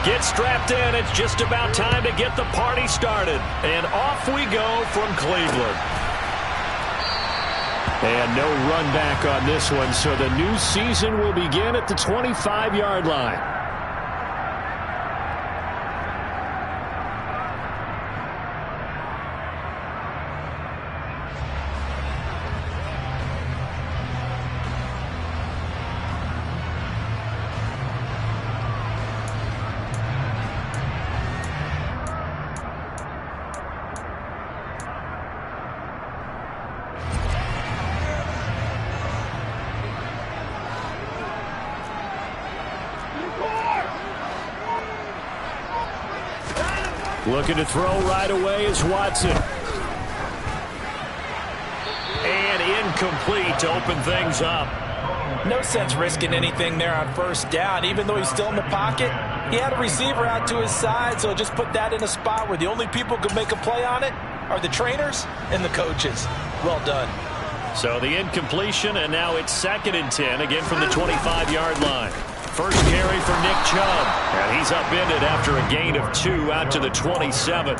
Get strapped in. It's just about time to get the party started. And off we go from Cleveland. And no run back on this one, so the new season will begin at the 25-yard line. Looking to throw right away is Watson. And incomplete to open things up. No sense risking anything there on first down. Even though he's still in the pocket, he had a receiver out to his side, so just put that in a spot where the only people who could make a play on it are the trainers and the coaches. Well done. So the incompletion, and now it's 2nd and 10, again from the 25-yard line. First carry for Nick Chubb, and he's upended after a gain of 2 out to the 27.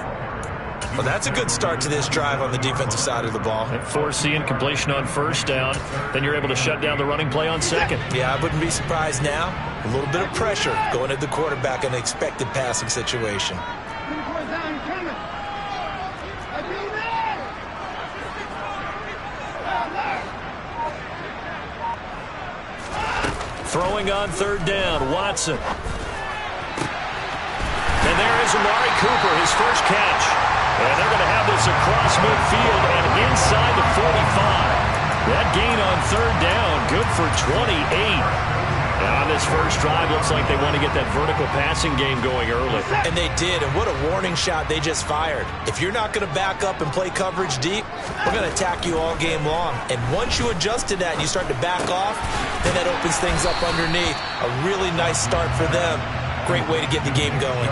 Well, that's a good start to this drive on the defensive side of the ball. Force the incompletion on first down, then you're able to shut down the running play on second. Yeah, I wouldn't be surprised now. A little bit of pressure going at the quarterback in an expected passing situation. Throwing on 3rd down, Watson. And there is Amari Cooper, his first catch. And they're going to have this across midfield and inside the 45. That gain on 3rd down, good for 28. And on this first drive, looks like they want to get that vertical passing game going early. And they did, and what a warning shot they just fired. If you're not going to back up and play coverage deep, we're going to attack you all game long. And once you adjust to that and you start to back off, then that opens things up underneath. A really nice start for them. Great way to get the game going.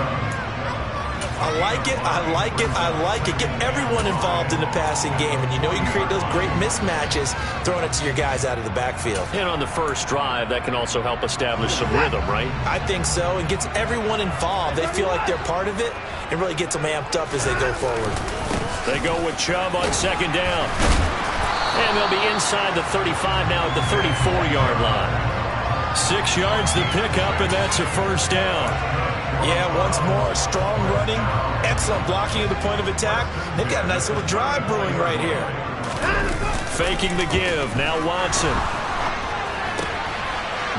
I like it, I like it, I like it. Get everyone involved in the passing game, and you know you can create those great mismatches throwing it to your guys out of the backfield. And on the first drive, that can also help establish some rhythm, right? I think so, and gets everyone involved. They feel like they're part of it, and really gets them amped up as they go forward. They go with Chubb on 2nd down. And they'll be inside the 35 now at the 34-yard line. 6 yards the pickup, and that's a first down. Yeah, once more, strong running, excellent blocking at the point of attack. They've got a nice little drive brewing right here. Faking the give, now Watson.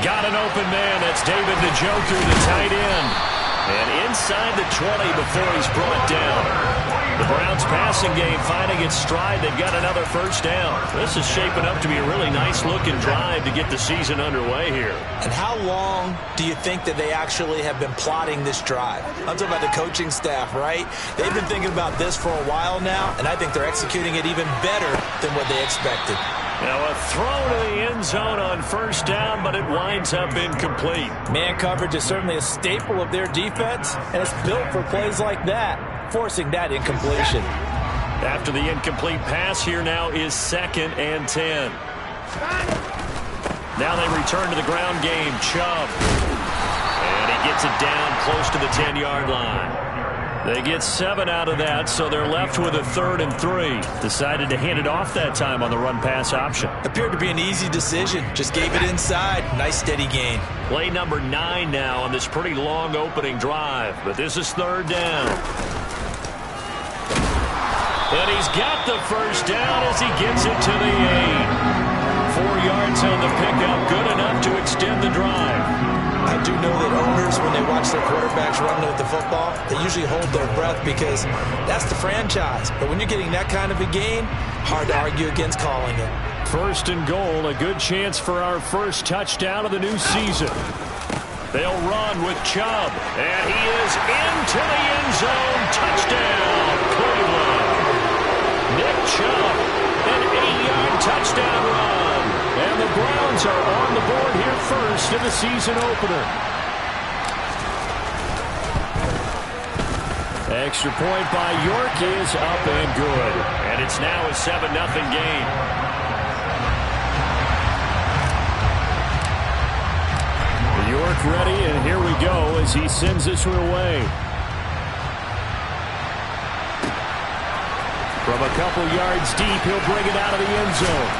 Got an open man, that's David Njoku, the tight end. And inside the 20 before he's brought down. The Browns passing game finding its stride. They've got another first down. This is shaping up to be a really nice-looking drive to get the season underway here. And how long do you think that they actually have been plotting this drive? I'm talking about the coaching staff, right? They've been thinking about this for a while now, and I think they're executing it even better than what they expected. Now a throw to the end zone on first down, but it winds up incomplete. Man coverage is certainly a staple of their defense, and it's built for plays like that, forcing that incompletion. After the incomplete pass, here now is 2nd and 10. Now they return to the ground game. Chubb. And he gets it down close to the 10-yard line. They get 7 out of that, so they're left with a 3rd and 3. Decided to hand it off that time on the run-pass option. Appeared to be an easy decision. Just gave it inside. Nice steady gain. Play number 9 now on this pretty long opening drive. But this is 3rd down. And he's got the first down as he gets it to the 8. 4 yards on the pickup. Good enough to extend the drive. I do know that owners, when they watch their quarterbacks run with the football, they usually hold their breath because that's the franchise. But when you're getting that kind of a gain, hard to argue against calling it. 1st and goal, a good chance for our first touchdown of the new season. They'll run with Chubb, and he is into the end zone. Touchdown, Cleveland. Nick Chubb, an 8-yard touchdown run. And the Browns are on the board here first in the season opener. Extra point by York is up and good. And it's now a 7-0 game. York York ready, and here we go as he sends this one away. From a couple yards deep, he'll bring it out of the end zone.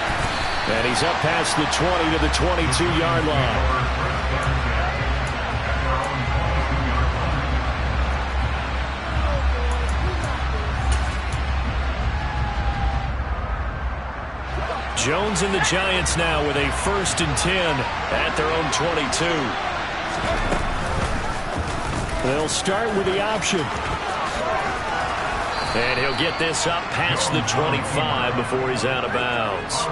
And he's up past the 20 to the 22-yard line. Jones and the Giants now with a 1st and 10 at their own 22. They'll start with the option. And he'll get this up past the 25 before he's out of bounds.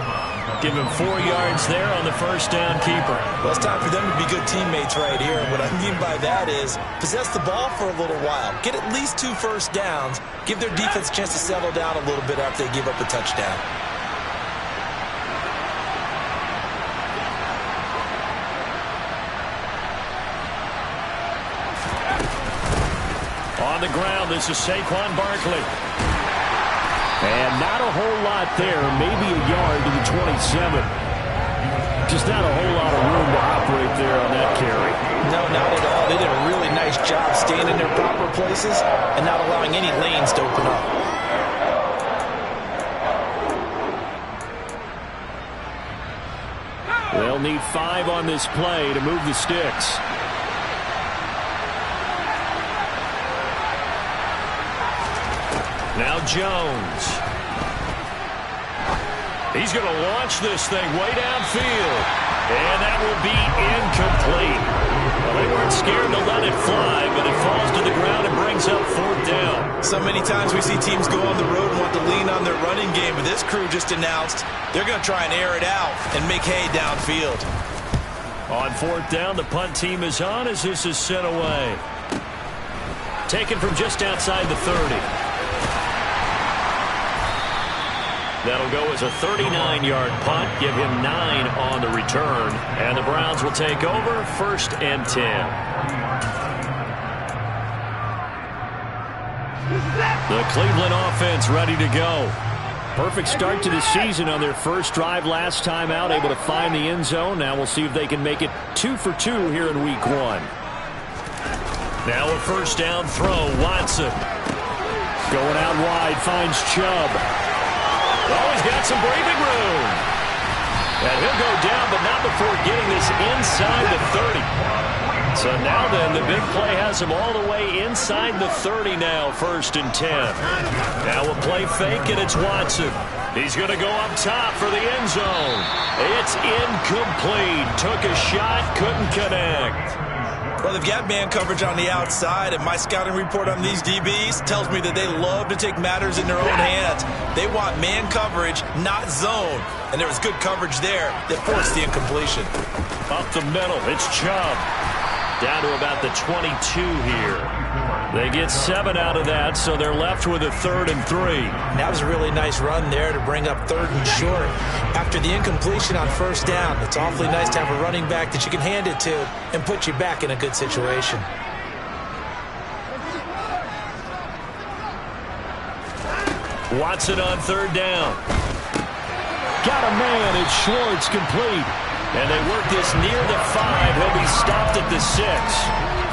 Give him 4 yards there on the first down keeper. Well, it's time for them to be good teammates right here. And what I mean by that is possess the ball for a little while. Get at least 2 first downs. Give their defense a chance to settle down a little bit after they give up a touchdown. On the ground, this is Saquon Barkley. And not a whole lot there, maybe a yard to the 27. Just not a whole lot of room to operate there on that carry. No, not at all. They did a really nice job staying in their proper places and not allowing any lanes to open up. They'll need 5 on this play to move the sticks. Now Jones. He's going to launch this thing way downfield. And that will be incomplete. Well, they weren't scared to let it fly, but it falls to the ground and brings up 4th down. So many times we see teams go on the road and want to lean on their running game, but this crew just announced they're going to try and air it out and make hay downfield. On 4th down, the punt team is on as this is sent away. Taken from just outside the 30. That'll go as a 39-yard punt, give him 9 on the return, and the Browns will take over 1st and 10. The Cleveland offense ready to go. Perfect start to the season on their first drive last time out, able to find the end zone. Now we'll see if they can make it 2 for 2 here in week 1. Now a 1st down throw, Watson. Going out wide, finds Chubb. Oh, he's got some breathing room. And he'll go down, but not before getting this inside the 30. So now then, the big play has him all the way inside the 30 now, 1st and 10. Now a play fake, and it's Watson. He's going to go up top for the end zone. It's incomplete. Took a shot, couldn't connect. Well, they've got man coverage on the outside, and my scouting report on these DBs tells me that they love to take matters in their own hands. They want man coverage, not zone. And there was good coverage there that forced the incompletion. Up the middle, it's Chubb. Down to about the 22 here. They get 7 out of that, so they're left with a 3rd and 3. And that was a really nice run there to bring up 3rd and short. After the incompletion on 1st down, it's awfully nice to have a running back that you can hand it to and put you back in a good situation. Watson on 3rd down. Got a man, it's Schwartz, complete. And they work this near the 5. He'll be stopped at the 6.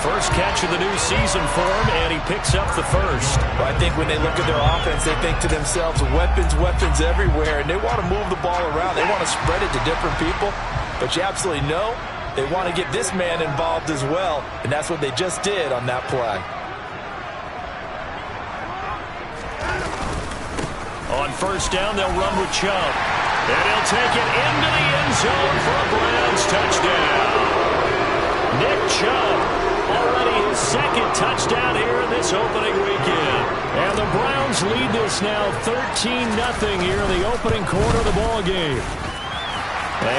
First catch of the new season for him, and he picks up the 1st. Well, I think when they look at their offense, they think to themselves, weapons, weapons everywhere, and they want to move the ball around. They want to spread it to different people, but you absolutely know they want to get this man involved as well, and that's what they just did on that play. On 1st down, they'll run with Chubb. And he'll take it into the end zone for a Browns touchdown. Nick Chubb, already his 2nd touchdown here in this opening weekend. And the Browns lead this now 13-0 here in the opening quarter of the ball game.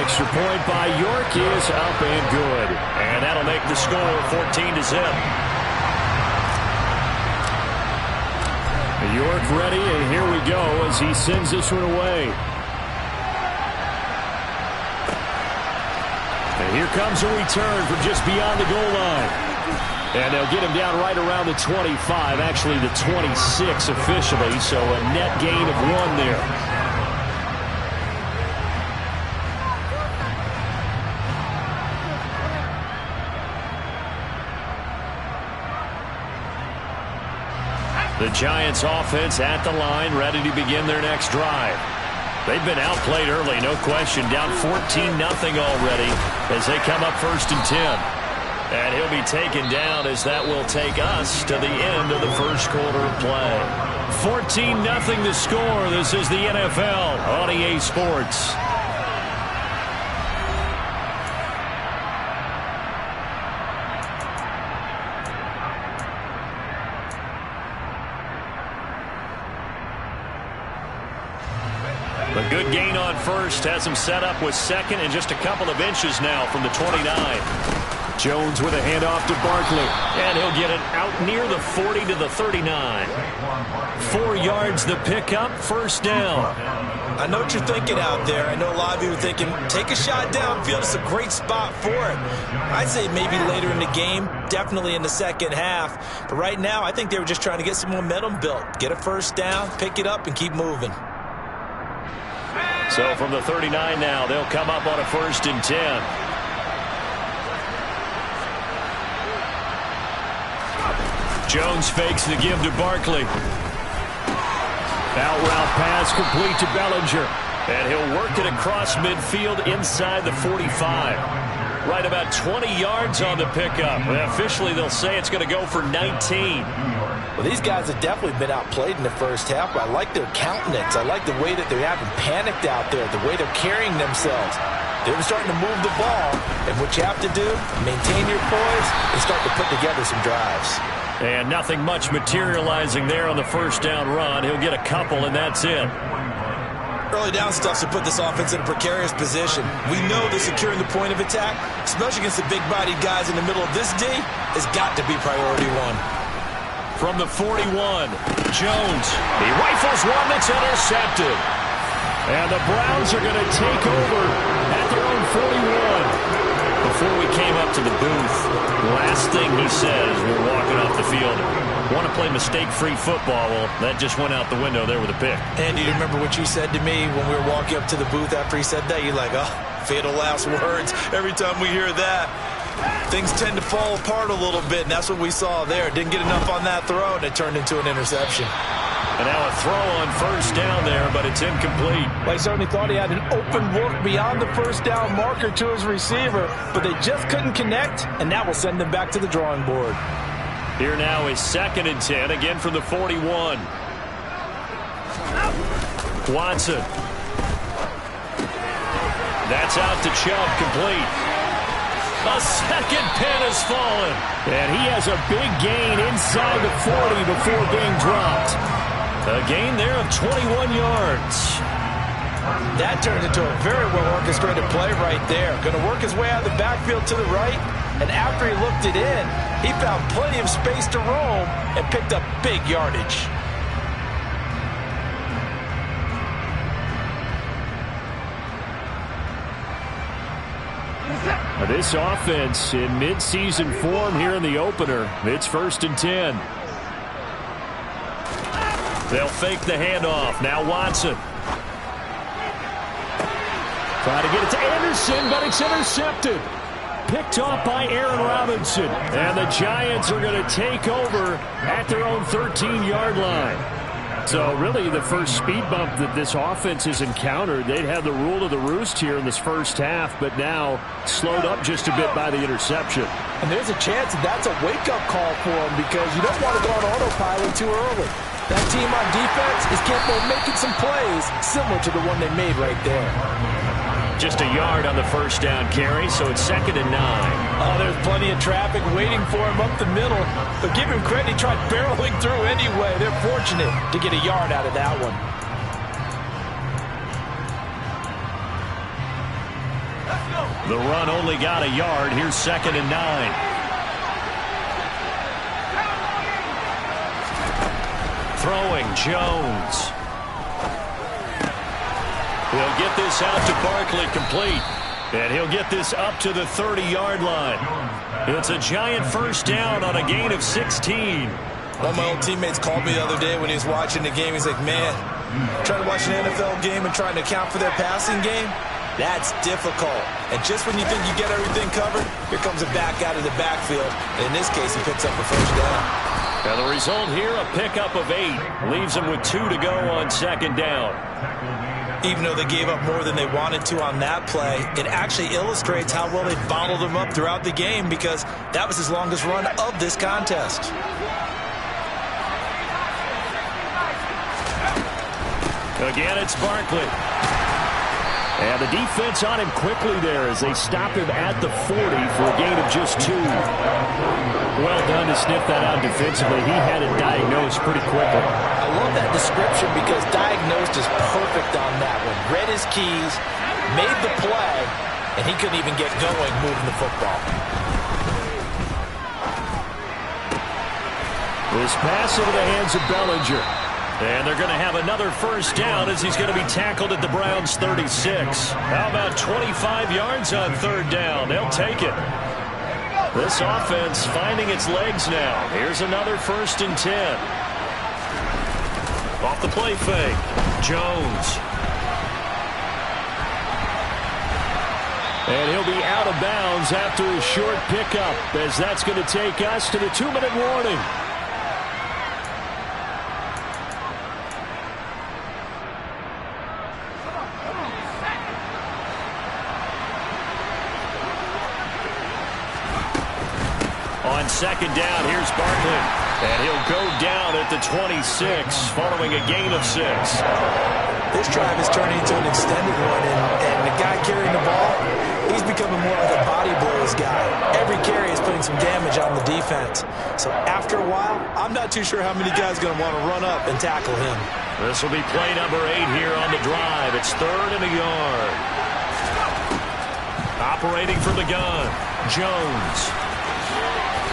Extra point by York is up and good. And that'll make the score 14-0. York ready, and here we go as he sends this one away. And here comes a return from just beyond the goal line. And they'll get him down right around the 25, actually the 26 officially, so a net gain of 1 there. The Giants offense at the line, ready to begin their next drive. They've been outplayed early, no question, down 14-0 already as they come up 1st and 10. And he'll be taken down as that will take us to the end of the first quarter of play. 14-0 the score. This is the NFL on EA Sports. A good gain on first has him set up with second and just a couple of inches now from the 29. Jones with a handoff to Barkley. And he'll get it out near the 40 to the 39. 4 yards the pickup, first down. I know what you're thinking out there. I know a lot of you are thinking, take a shot downfield. It's a great spot for it. I'd say maybe later in the game, definitely in the second half. But right now, I think they were just trying to get some momentum built. Get a first down, pick it up, and keep moving. So from the 39 now, they'll come up on a 1st and 10. Jones fakes the give to Barkley. Out route pass complete to Bellinger. And he'll work it across midfield inside the 45. Right about 20 yards on the pickup. And officially, they'll say it's going to go for 19. Well, these guys have definitely been outplayed in the first half, but I like their countenance. I like the way that they haven't panicked out there, the way they're carrying themselves. They're starting to move the ball, and what you have to do, maintain your poise and start to put together some drives. And nothing much materializing there on the first down run. He'll get a couple, and that's it. Early down stuff to put this offense in a precarious position. We know that securing the point of attack, especially against the big-bodied guys in the middle of this D, has got to be priority one. From the 41, Jones. He rifles one that's intercepted. And the Browns are going to take over at their own 41. Before we came up to the booth, the last thing he said as we were walking off the field, want to play mistake-free football. Well, that just went out the window there with a pick. And do you remember what you said to me when we were walking up to the booth after he said that? You're like, oh, fatal last words. Every time we hear that, things tend to fall apart a little bit, and that's what we saw there. Didn't get enough on that throw, and it turned into an interception. And now a throw on first down there, but it's incomplete. Well, he certainly thought he had an open look beyond the first down marker to his receiver, but they just couldn't connect, and that will send them back to the drawing board. Here now is 2nd and 10, again from the 41. Watson. That's out to Chubb, complete. A second pin has fallen. And he has a big gain inside the 40 before being dropped. A gain there of 21 yards. That turned into a very well-orchestrated play right there. Going to work his way out of the backfield to the right. And after he looked it in, he found plenty of space to roam and picked up big yardage. This offense in mid-season form here in the opener. It's 1st and 10. They'll fake the handoff. Now Watson. Trying to get it to Anderson, but it's intercepted. Picked off by Aaron Robinson. And the Giants are going to take over at their own 13-yard line. So really the first speed bump that this offense has encountered, they'd have the rule of the roost here in this first half, but now slowed up just a bit by the interception. And there's a chance that that's a wake-up call for them because you don't want to go on autopilot too early. That team on defense is capable of making some plays similar to the one they made right there. Just a yard on the first down carry, so it's 2nd and 9. Oh, there's plenty of traffic waiting for him up the middle. But give him credit, he tried barreling through anyway. They're fortunate to get a yard out of that one. The run only got a yard. Here's 2nd and 9. Throwing Jones. He'll get this out to Barkley, complete. And he'll get this up to the 30-yard line. It's a Giant first down on a gain of 16. One of my old teammates called me the other day when he was watching the game. He's like, man, trying to watch an NFL game and trying to account for their passing game, that's difficult. And just when you think you get everything covered, here comes a back out of the backfield. And in this case, he picks up a first down. Now the result here, a pickup of 8. Leaves them with 2 to go on second down. Even though they gave up more than they wanted to on that play, it actually illustrates how well they bottled them up throughout the game because that was his longest run of this contest. Again, it's Barkley. And the defense on him quickly there as they stop him at the 40 for a gain of just 2. Well done to sniff that out defensively. He had it diagnosed pretty quickly. I love that description because diagnosed is perfect on that one. Read his keys, made the play, and he couldn't even get going moving the football. This pass into the hands of Bellinger. And they're going to have another first down as he's going to be tackled at the Browns' 36. How about 25 yards on third down? They'll take it. This offense finding its legs now. Here's another 1st and 10. Off the play fake. Jones. And he'll be out of bounds after a short pickup as that's going to take us to the 2-minute warning. On second down, here's Barkley. And he'll go down at the 26 following a gain of 6. This drive is turning into an extended one, and the guy carrying the ball, he's becoming more like a body blows guy. Every carry is putting some damage on the defense. So after a while, I'm not too sure how many guys are going to want to run up and tackle him. This will be play number 8 here on the drive. It's 3rd and a yard. Operating from the gun, Jones.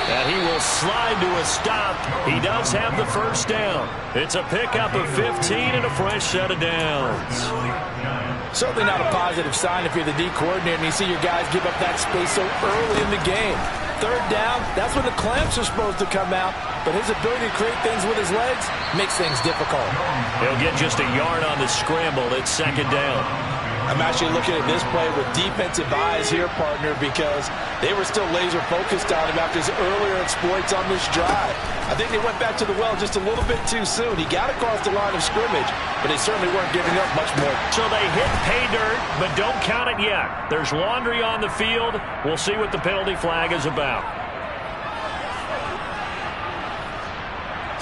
And he will slide to a stop. He does have the first down. It's a pickup of 15 and a fresh set of downs. Certainly not a positive sign if you're the D coordinator and you see your guys give up that space so early in the game. Third down, that's when the clamps are supposed to come out. But his ability to create things with his legs makes things difficult. He'll get just a yard on the scramble. It's second down. I'm actually looking at this play with defensive eyes here, partner, because they were still laser focused on him after his earlier exploits on this drive. I think they went back to the well just a little bit too soon. He got across the line of scrimmage, but they certainly weren't giving up much more. So they hit pay dirt, but don't count it yet. There's laundry on the field. We'll see what the penalty flag is about.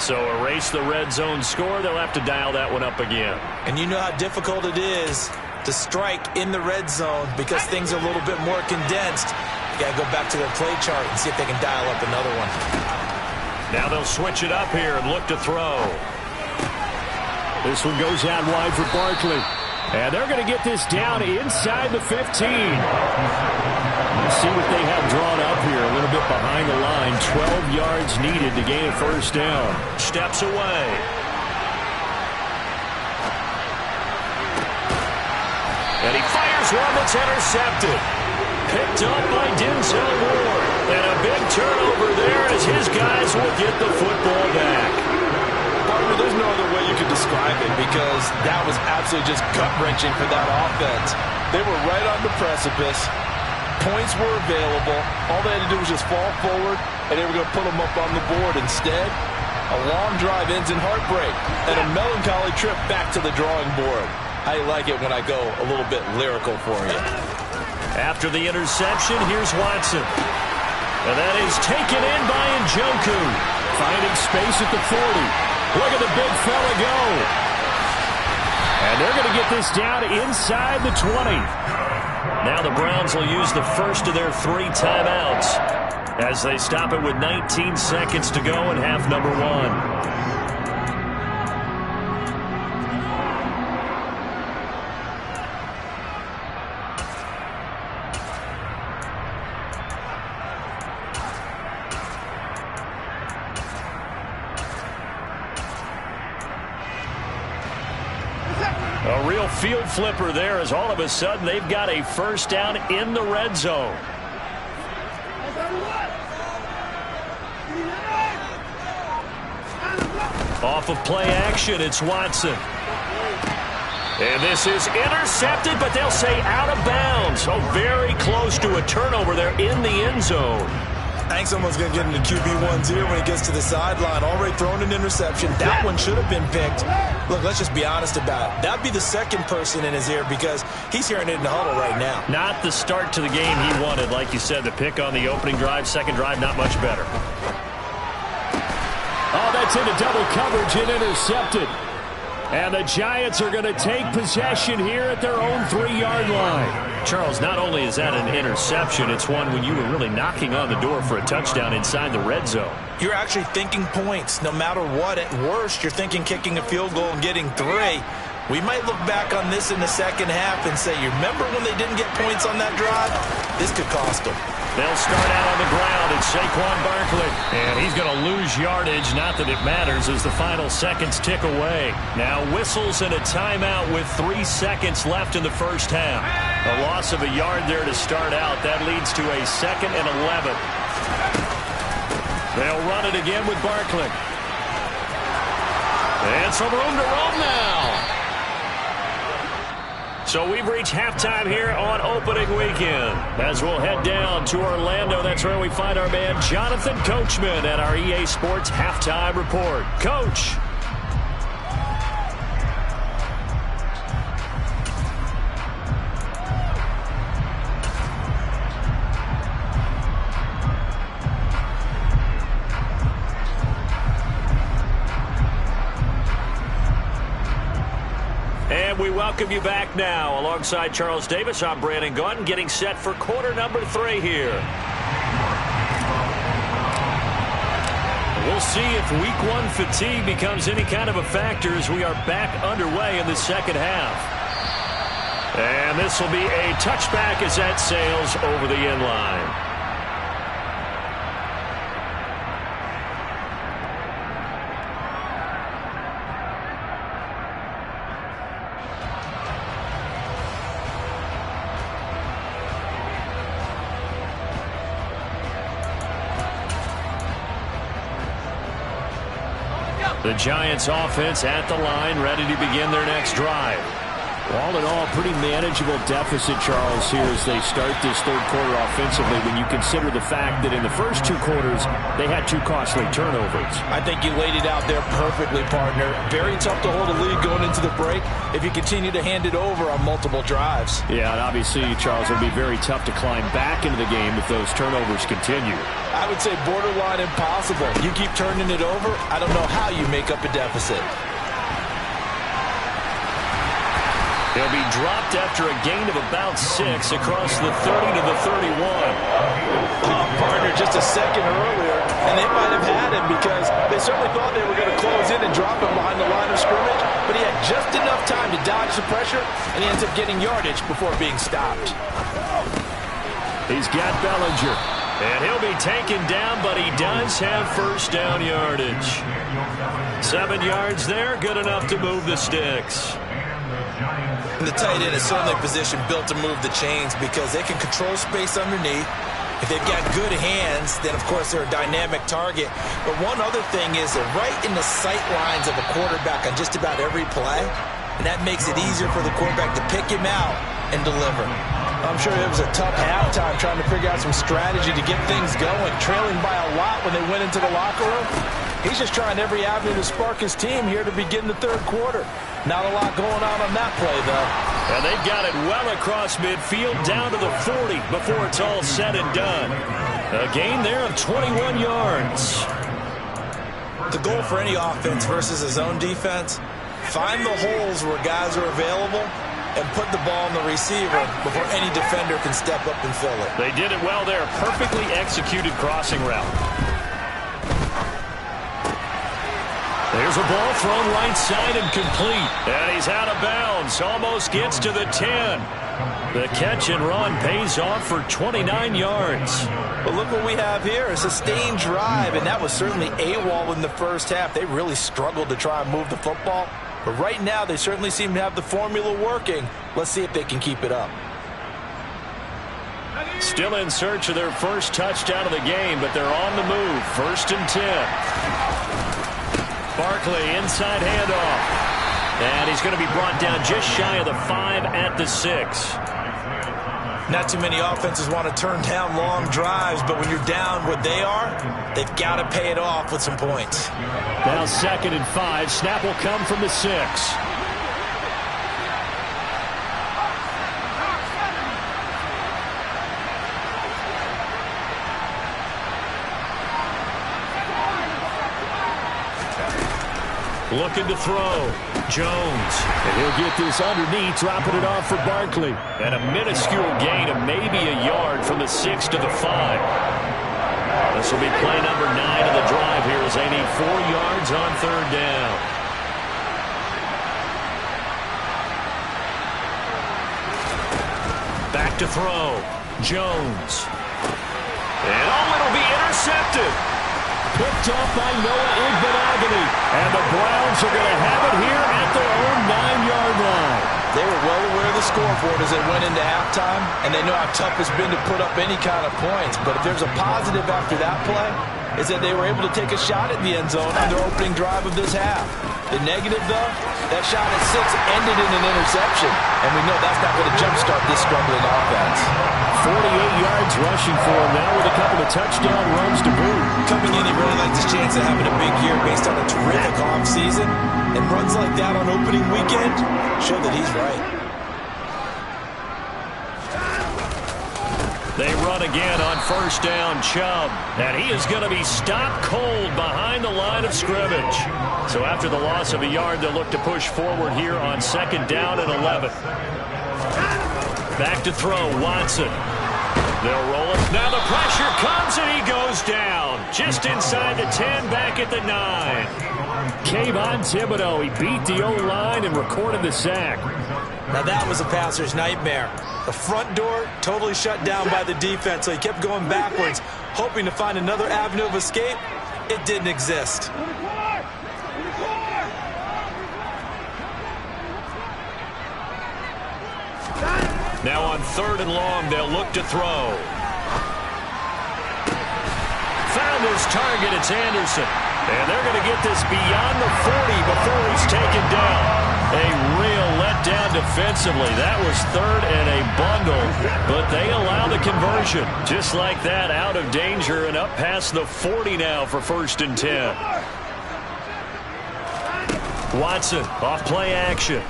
So erase the red zone score. They'll have to dial that one up again. And you know how difficult it is to strike in the red zone because things are a little bit more condensed. You got to go back to their play chart and see if they can dial up another one. Now they'll switch it up here and look to throw. This one goes out wide for Barkley. And they're going to get this down inside the 15. Let's see what they have drawn up here. A little bit behind the line. 12 yards needed to gain a first down. Steps away. And he fires one that's intercepted. Picked up by Denzel Ward. And a big turnover there as his guys will get the football back. Partner, there's no other way you could describe it because that was absolutely just gut-wrenching for that offense. They were right on the precipice. Points were available. All they had to do was just fall forward, and they were going to put them up on the board. Instead, a long drive ends in heartbreak and a melancholy trip back to the drawing board. I like it when I go a little bit lyrical for you. After the interception, here's Watson. And that is taken in by Njoku. Finding space at the 40. Look at the big fella go. And they're going to get this down inside the 20. Now the Browns will use the first of their 3 timeouts as they stop it with 19 seconds to go in half number 1. A real field flipper there as all of a sudden they've got a first down in the red zone. Off of play action, it's Watson. And this is intercepted, but they'll say out of bounds. So very close to a turnover there in the end zone. I think someone's going to get into QB1s here when he gets to the sideline. Already thrown an interception. That one should have been picked. Look, let's just be honest about it. That'd be the second person in his ear because he's hearing it in the huddle right now. Not the start to the game he wanted. Like you said, the pick on the opening drive, second drive, not much better. Oh, that's into double coverage and intercepted. And the Giants are going to take possession here at their own 3-yard line. Charles, not only is that an interception, it's one when you were really knocking on the door for a touchdown inside the red zone. You're actually thinking points. No matter what, at worst, you're thinking kicking a field goal and getting 3. We might look back on this in the second half and say, you remember when they didn't get points on that drive? This could cost them. They'll start out on the ground. It's Saquon Barkley. And he's going to lose yardage. Not that it matters as the final seconds tick away. Now whistles and a timeout with 3 seconds left in the first half. A loss of a yard there to start out. That leads to a 2nd and 11. They'll run it again with Barkley. And some room to roam now. So we've reached halftime here on opening weekend. As we'll head down to Orlando, that's where we find our man Jonathan Coachman at our EA Sports Halftime Report. Coach. And we welcome you back now. Alongside Charles Davis, I'm Brandon Gaudin, getting set for quarter number 3 here. We'll see if week 1 fatigue becomes any kind of a factor as we are back underway in the second half. And this will be a touchback as that sails over the end line. The Giants offense at the line, ready to begin their next drive. All in all, pretty manageable deficit, Charles, here as they start this third quarter offensively when you consider the fact that in the first 2 quarters, they had 2 costly turnovers. I think you laid it out there perfectly, partner. Very tough to hold a lead going into the break if you continue to hand it over on multiple drives. Yeah, and obviously, Charles, it'll be very tough to climb back into the game if those turnovers continue. I would say borderline impossible. You keep turning it over, I don't know how you make up a deficit. He'll be dropped after a gain of about 6 across the 30 to the 31. Partner, just a second earlier, and they might have had him because they certainly thought they were going to close in and drop him behind the line of scrimmage, but he had just enough time to dodge the pressure, and he ends up getting yardage before being stopped. He's got Bellinger, and he'll be taken down, but he does have first down yardage. 7 yards there, good enough to move the sticks. And the tight end is certainly a position built to move the chains because they can control space underneath. If they've got good hands, then, of course, they're a dynamic target. But one other thing is they're right in the sight lines of a quarterback on just about every play, and that makes it easier for the quarterback to pick him out and deliver. I'm sure it was a tough halftime trying to figure out some strategy to get things going, trailing by a lot when they went into the locker room. He's just trying every avenue to spark his team here to begin the third quarter. Not a lot going on that play, though. And they've got it well across midfield down to the 40 before it's all said and done. A gain there of 21 yards. The goal for any offense versus a zone defense, find the holes where guys are available and put the ball on the receiver before any defender can step up and fill it. They did it well there. Perfectly executed crossing route. There's a ball thrown right side and complete. And he's out of bounds. Almost gets to the 10. The catch and run pays off for 29 yards. But look what we have here. A sustained drive, and that was certainly AWOL in the first half. They really struggled to try and move the football. But right now, they certainly seem to have the formula working. Let's see if they can keep it up. Still in search of their first touchdown of the game, but they're on the move. 1st and 10. Barkley, inside handoff. And he's going to be brought down just shy of the 5 at the 6. Not too many offenses want to turn down long drives, but when you're down what they are, they've got to pay it off with some points. Now 2nd and 5. Snap will come from the 6. Looking to throw. Jones. And he'll get this underneath, dropping it off for Barkley. And a minuscule gain of maybe a yard from the 6 to the 5. This will be play number 9 of the drive here as they need 4 yards on 3rd down. Back to throw. Jones. And it'll be intercepted. Picked off by Noah Igbenogany. And the Browns are going to have it here at their own 9-yard line. They were well aware of the scoreboard as they went into halftime, and they know how tough it's been to put up any kind of points. But if there's a positive after that play, is that they were able to take a shot at the end zone on their opening drive of this half. The negative, though, that shot at 6 ended in an interception, and we know that's not going to jumpstart this struggling offense. 48 yards rushing for him now with a couple of touchdown runs to boot. Coming in, he really likes his chance of having a big year based on a terrific offseason, and runs like that on opening weekend show that he's right. They run again on 1st down. Chubb, and he is going to be stopped cold behind the line of scrimmage. So after the loss of a yard, they'll look to push forward here on 2nd down and 11. Back to throw, Watson. They'll roll it. Now the pressure comes, and he goes down. Just inside the 10, back at the 9. Kayvon Thibodeau, he beat the O-line and recorded the sack. Now that was a passer's nightmare. The front door totally shut down by the defense, so he kept going backwards, hoping to find another avenue of escape. It didn't exist. Now on 3rd and long, they'll look to throw. Found his target, it's Anderson. And they're going to get this beyond the 40 before he's taken down. A real letdown defensively. That was 3rd and a bundle, but they allow the conversion. Just like that, out of danger and up past the 40 now for 1st and 10. Watson, off play action.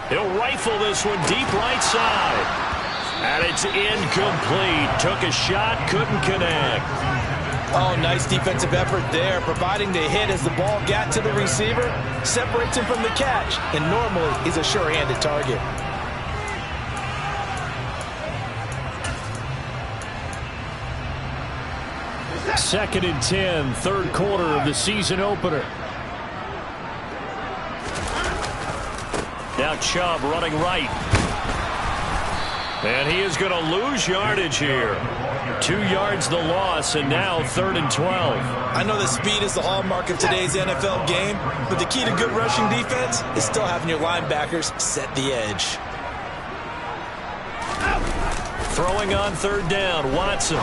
He'll rifle this one deep right side. And it's incomplete. Took a shot, couldn't connect. Oh, nice defensive effort there, providing the hit as the ball got to the receiver, separates him from the catch, and normally he's a sure-handed target. Second and 10, 3rd quarter of the season opener. Now Chubb running right. And he is going to lose yardage here. 2 yards the loss, and now 3rd and 12. I know that speed is the hallmark of today's NFL game, but the key to good rushing defense is still having your linebackers set the edge. Throwing on 3rd down, Watson.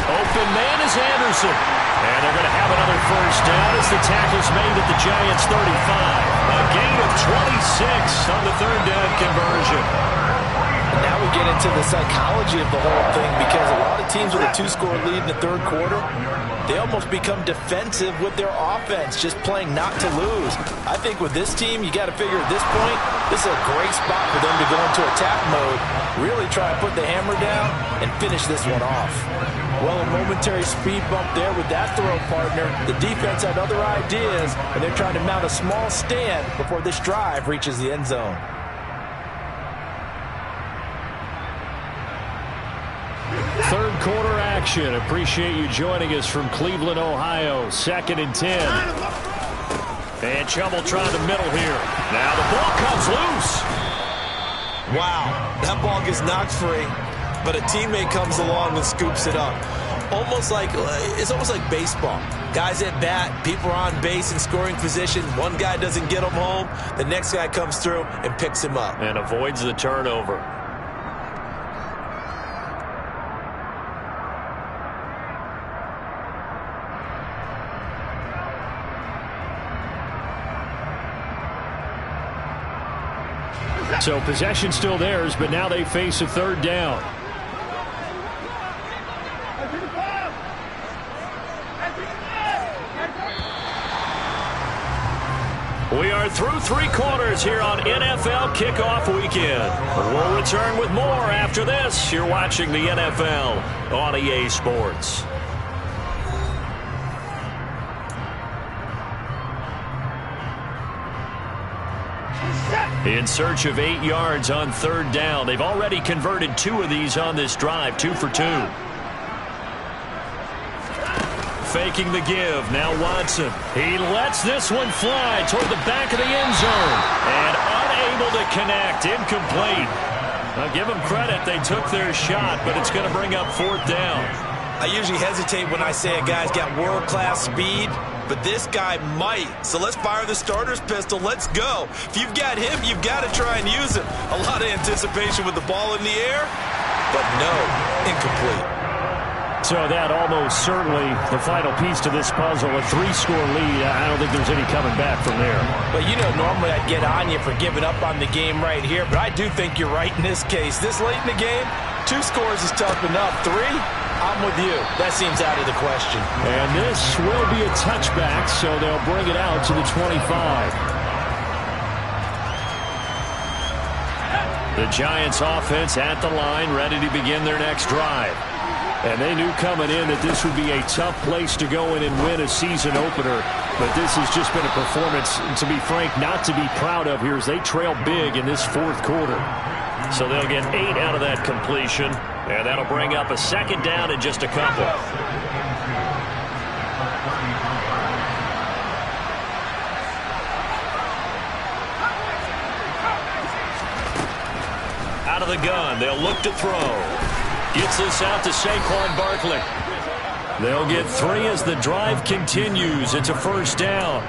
Open man is Anderson. And they're going to have another 1st down as the tackle's made at the Giants' 35. A gain of 26 on the 3rd down conversion. Now we get into the psychology of the whole thing, because a lot of teams with a 2-score lead in the 3rd quarter, they almost become defensive with their offense, just playing not to lose. I think with this team, you got to figure at this point, this is a great spot for them to go into attack mode, really try and put the hammer down and finish this one off. Well, a momentary speed bump there with that throw partner. The defense had other ideas, and they're trying to mount a small stand before this drive reaches the end zone. Third quarter action. Appreciate you joining us from Cleveland, Ohio. 2nd and 10. And Chubb will try the middle here. Now the ball comes loose. Wow, that ball gets knocked free, but a teammate comes along and scoops it up. It's almost like baseball. Guys at bat, people are on base in scoring position. One guy doesn't get him home. The next guy comes through and picks him up. And avoids the turnover. So possession still theirs, but now they face a third down. We are through 3 quarters here on NFL Kickoff Weekend. We'll return with more after this. You're watching the NFL on EA Sports. In search of 8 yards on third down. They've already converted 2 of these on this drive, 2 for 2. Faking the give. Now Watson. He lets this one fly toward the back of the end zone. And unable to connect. Incomplete. Now give them credit. They took their shot, but it's going to bring up 4th down. I usually hesitate when I say a guy's got world-class speed, but this guy might. So let's fire the starter's pistol. Let's go. If you've got him, you've got to try and use him. A lot of anticipation with the ball in the air, but no, incomplete. So that almost certainly the final piece to this puzzle, a 3-score lead. I don't think there's any coming back from there. Well, you know, normally I'd get on you for giving up on the game right here, but I do think you're right in this case. This late in the game, 2 scores is tough enough. 3, I'm with you. That seems out of the question. And this will be a touchback, so they'll bring it out to the 25. The Giants offense at the line, ready to begin their next drive. And they knew coming in that this would be a tough place to go in and win a season opener. But this has just been a performance, to be frank, not to be proud of here as they trail big in this 4th quarter. So they'll get 8 out of that completion. And that'll bring up a 2nd down in just a couple. Out of the gun, they'll look to throw. Gets this out to Saquon Barkley. They'll get 3 as the drive continues. It's a 1st down.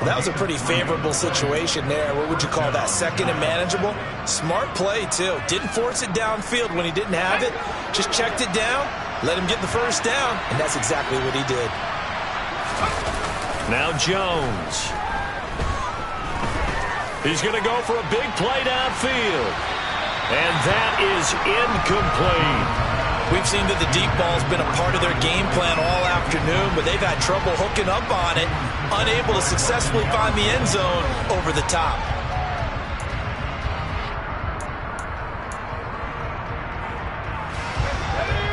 That was a pretty favorable situation there. What would you call that? 2nd and manageable? Smart play, too. Didn't force it downfield when he didn't have it. Just checked it down, let him get the 1st down, and that's exactly what he did. Now Jones. He's going to go for a big play downfield. And that is incomplete. We've seen that the deep ball's been a part of their game plan all afternoon, but they've had trouble hooking up on it, unable to successfully find the end zone over the top.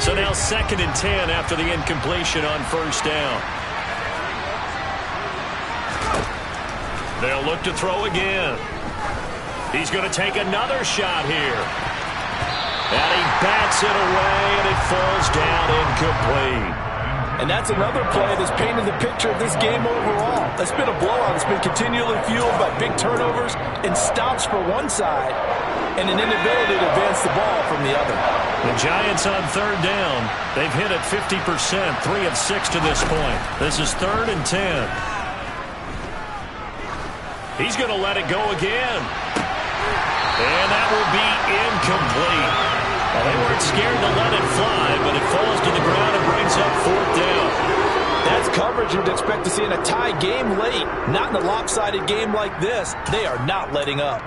So now 2nd and 10 after the incompletion on 1st down. They'll look to throw again. He's going to take another shot here. And he bats it away, and it falls down incomplete. And that's another play that's painted the picture of this game overall. It's been a blowout. It's been continually fueled by big turnovers and stops for one side and an inability to advance the ball from the other. The Giants on 3rd down. They've hit it 50%, 3 of 6 to this point. This is 3rd and 10. He's going to let it go again. And that will be incomplete. Well, they weren't scared to let it fly, but it falls to the ground and brings up 4th down. That's coverage you'd expect to see in a tie game late. Not in a lopsided game like this. They are not letting up.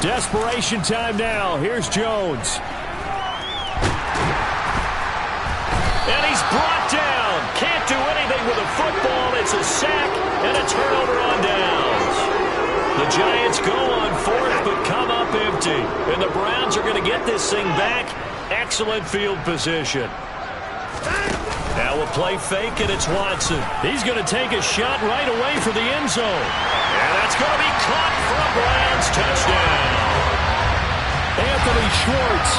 Desperation time now. Here's Jones. And he's brought down. Can't do anything with a football. It's a sack and a turnover on downs. The Giants go on 4th but come up empty. And the Browns are going to get this thing back. Excellent field position. Now a play fake, and it's Watson. He's going to take a shot right away for the end zone. And that's going to be caught for a Browns touchdown. Anthony Schwartz,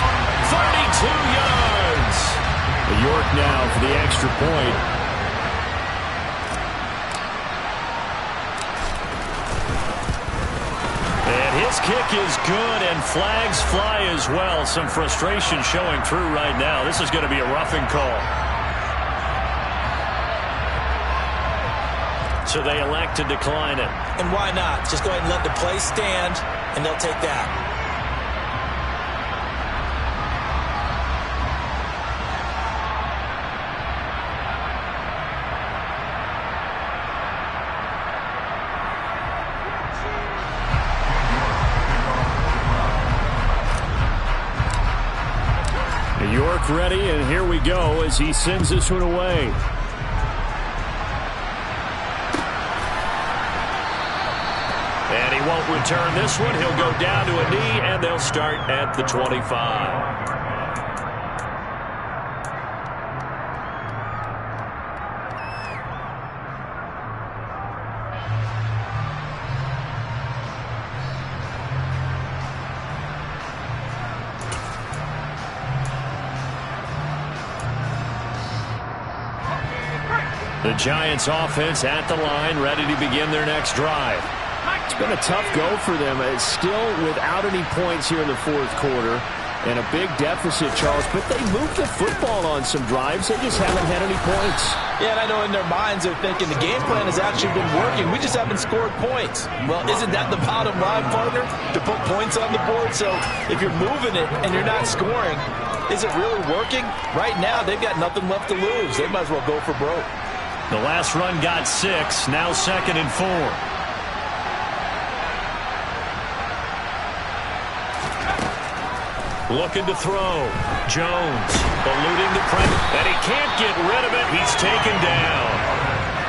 32 yards. York now for the extra point. And his kick is good, and flags fly as well. Some frustration showing through right now. This is going to be a roughing call. So they elect to decline it. And why not? Just go ahead and let the play stand, and they'll take that. back ready, and here we go as he sends this one away. And he won't return this one. He'll go down to a knee, and they'll start at the 25. The Giants offense at the line, ready to begin their next drive. It's been a tough go for them. It's still without any points here in the fourth quarter and a big deficit, Charles, but they moved the football on some drives. They just haven't had any points. Yeah, and I know in their minds they're thinking the game plan has actually been working. We just haven't scored points. Well, isn't that the bottom line, partner? To put points on the board? So if you're moving it and you're not scoring, is it really working? Right now, they've got nothing left to lose. They might as well go for broke. The last run got 6, now 2nd and 4. Looking to throw. Jones eluding the pressure, and he can't get rid of it. He's taken down.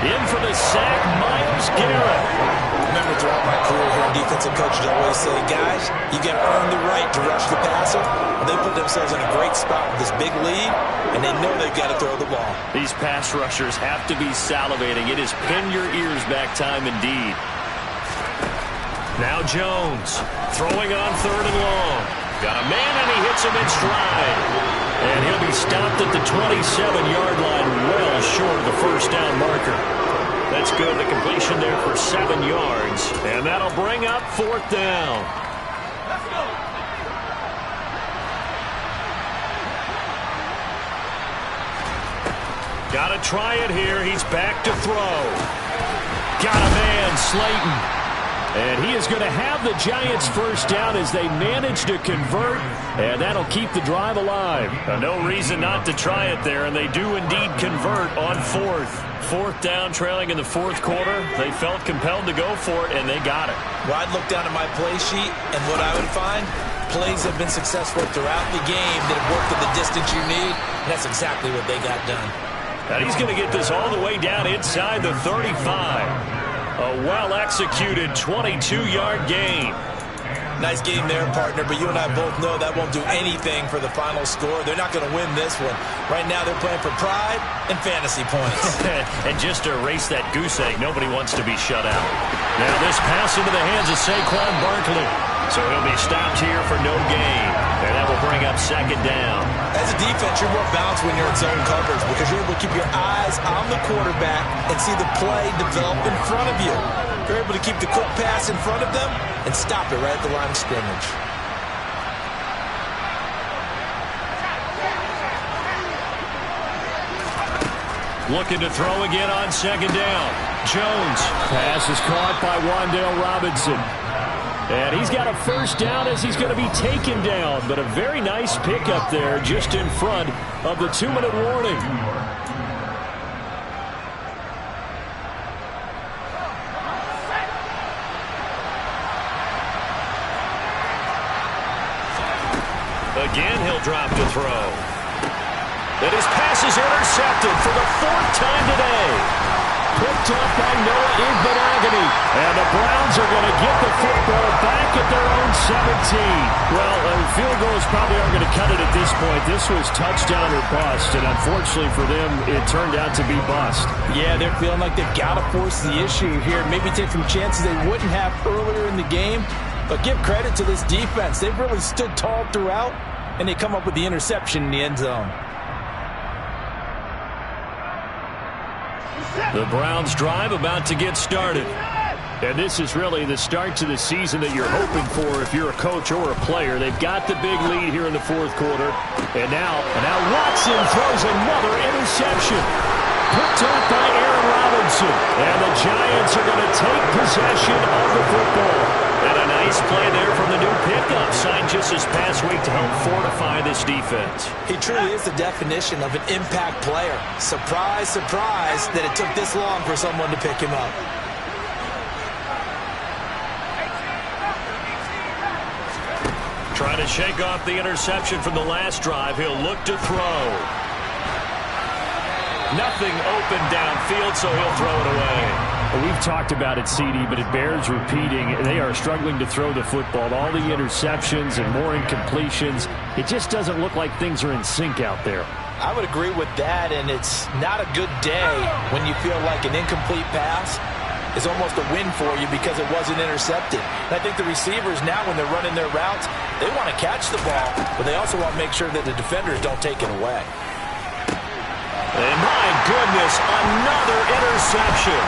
In for the sack, Myles Garrett. Remember, throughout my career here, defensive coaches always say, guys, you got to earn the right to rush the passer. They put themselves in a great spot with this big lead, and they know they've got to throw the ball. These pass rushers have to be salivating. It is pin your ears back time indeed. Now Jones throwing on 3rd and long. Got a man, and he hits him in stride. And he'll be stopped at the 27-yard line, well short of the first down marker. That's good. The completion there for 7 yards. And that'll bring up 4th down. Let's go. Got to try it here. He's back to throw. Got a man, Slayton. And he is going to have the Giants first down as they manage to convert, and that'll keep the drive alive. No reason not to try it there, and they do indeed convert on 4th. 4th down, trailing in the fourth quarter. They felt compelled to go for it, and they got it. Well, I'd look down at my play sheet, and what I would find, plays have been successful throughout the game that have worked at the distance you need, and that's exactly what they got done. And he's going to get this all the way down inside the 35. A well-executed 22-yard gain. Nice game there, partner, but you and I both know that won't do anything for the final score. They're not going to win this one. Right now they're playing for pride and fantasy points. And just to erase that goose egg, nobody wants to be shut out. Now this pass into the hands of Saquon Barkley. So he'll be stopped here for no gain. And that will bring up 2nd down. As a defense, you're more balanced when you're in zone coverage because you're able to keep your eyes on the quarterback and see the play develop in front of you. You're able to keep the quick pass in front of them and stop it right at the line of scrimmage. Looking to throw again on 2nd down. Jones. Pass is caught by Wan'Dale Robinson. And he's got a first down as he's going to be taken down. But a very nice pickup there just in front of the 2-minute warning. Again, he'll drop to throw. And his pass is intercepted for the 4th time today. Picked up by Noah Igbenogany. And the Browns are going to get the football back at their own 17. Well, field goals probably aren't going to cut it at this point. This was touchdown or bust, and unfortunately for them, it turned out to be bust. Yeah, they're feeling like they've got to force the issue here. Maybe take some chances they wouldn't have earlier in the game. But give credit to this defense. They've really stood tall throughout, and they come up with the interception in the end zone. The Browns drive about to get started. And this is really the start to the season that you're hoping for if you're a coach or a player. They've got the big lead here in the fourth quarter. And now Watson throws another interception. Picked up by Aaron Robinson. And the Giants are going to take possession of the football. And a nice play there from the new pickup, signed just this past week to help fortify this defense. He truly is the definition of an impact player. Surprise, surprise that it took this long for someone to pick him up. Trying to shake off the interception from the last drive. He'll look to throw. Nothing open downfield, so he'll throw it away. We've talked about it, CD, but it bears repeating. They are struggling to throw the football. All the interceptions and more incompletions. It just doesn't look like things are in sync out there. I would agree with that, and it's not a good day when you feel like an incomplete pass is almost a win for you because it wasn't intercepted. And I think the receivers now, when they're running their routes, they want to catch the ball, but they also want to make sure that the defenders don't take it away. And my goodness, another interception.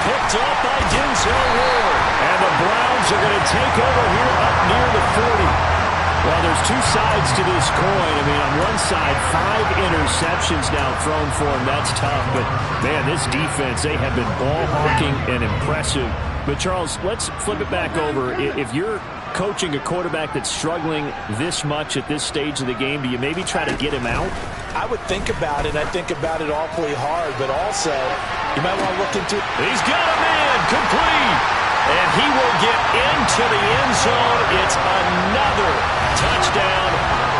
Picked up by Denzel Ward. And the Browns are going to take over here up near the 40. Well, there's two sides to this coin. I mean, on one side, 5 interceptions now thrown for him. That's tough. But, man, this defense, they have been ball-hawking and impressive. But, Charles, let's flip it back over. If you're coaching a quarterback that's struggling this much at this stage of the game, do you maybe try to get him out? I would think about it. I think about it awfully hard. But also, you might want to look into it. He's got a man complete. And he will get into the end zone. It's another touchdown.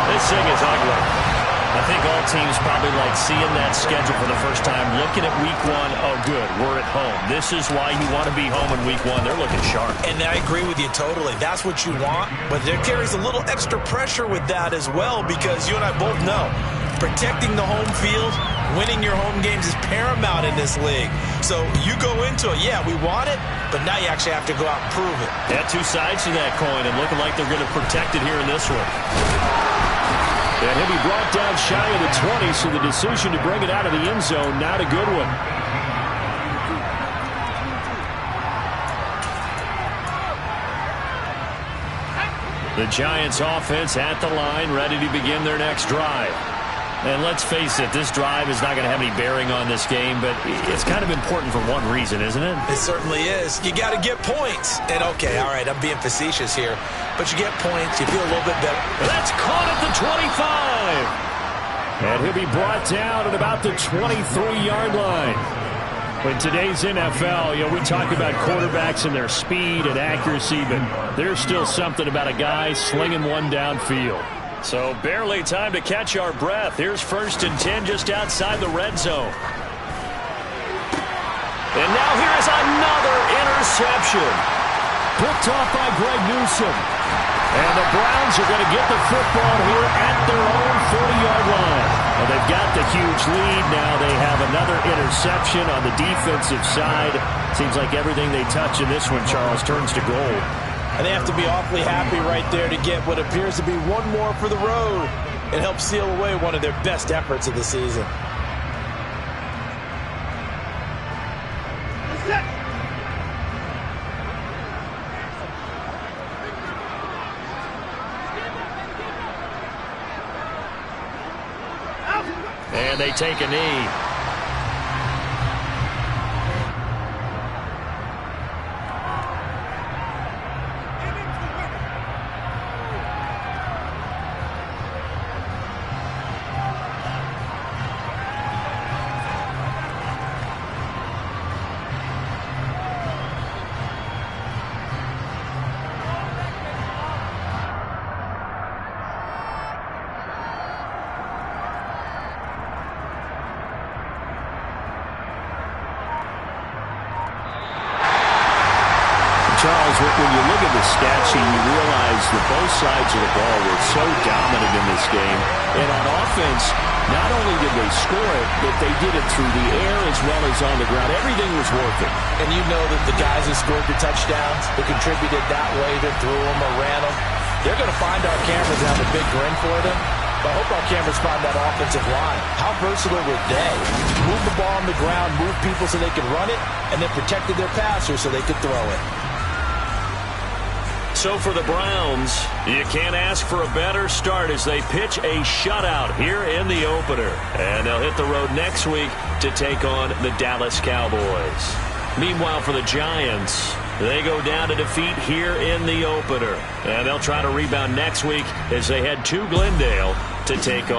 This thing is ugly. I think all teams probably like seeing that schedule for the first time, looking at week 1. Oh, good, we're at home. This is why you want to be home in week 1. They're looking sharp. And I agree with you totally. That's what you want. But there carries a little extra pressure with that as well, because you and I both know protecting the home field, winning your home games is paramount in this league. So you go into it, yeah, we want it, but now you actually have to go out and prove it. Yeah, two sides to that coin, and looking like they're going to protect it here in this one. And he'll be brought down shy of the 20, so the decision to bring it out of the end zone, not a good one. The Giants offense at the line, ready to begin their next drive. And let's face it, this drive is not going to have any bearing on this game, but it's kind of important for one reason, isn't it? It certainly is. You got to get points. And, okay, all right, I'm being facetious here, but you get points, you feel a little bit better. That's caught at the 25. And he'll be brought down at about the 23-yard line. In today's NFL, we talk about quarterbacks and their speed and accuracy, but there's still something about a guy slinging one downfield. So barely time to catch our breath. Here's 1st and 10 just outside the red zone. And now here is another interception. Picked off by Greg Newsome. And the Browns are going to get the football here at their own 40-yard line. Well, they've got the huge lead. Now they have another interception on the defensive side. Seems like everything they touch in this one, Charles, turns to gold. And they have to be awfully happy right there to get what appears to be one more for the road and help seal away one of their best efforts of the season. And they take a knee. Charles, when you look at the stat sheet, you realize that both sides of the ball were so dominant in this game. And on offense, not only did they score it, but they did it through the air as well as on the ground. Everything was worth it. And you know that the guys who scored the touchdowns, who contributed that way, that threw them or ran them, they're going to find our cameras and have a big grin for them. But I hope our cameras find that offensive line. How versatile were they? Move the ball on the ground, move people so they could run it, and then protected their passers so they could throw it. So for the Browns, you can't ask for a better start as they pitch a shutout here in the opener. And they'll hit the road next week to take on the Dallas Cowboys. Meanwhile, for the Giants, they go down to defeat here in the opener. And they'll try to rebound next week as they head to Glendale to take on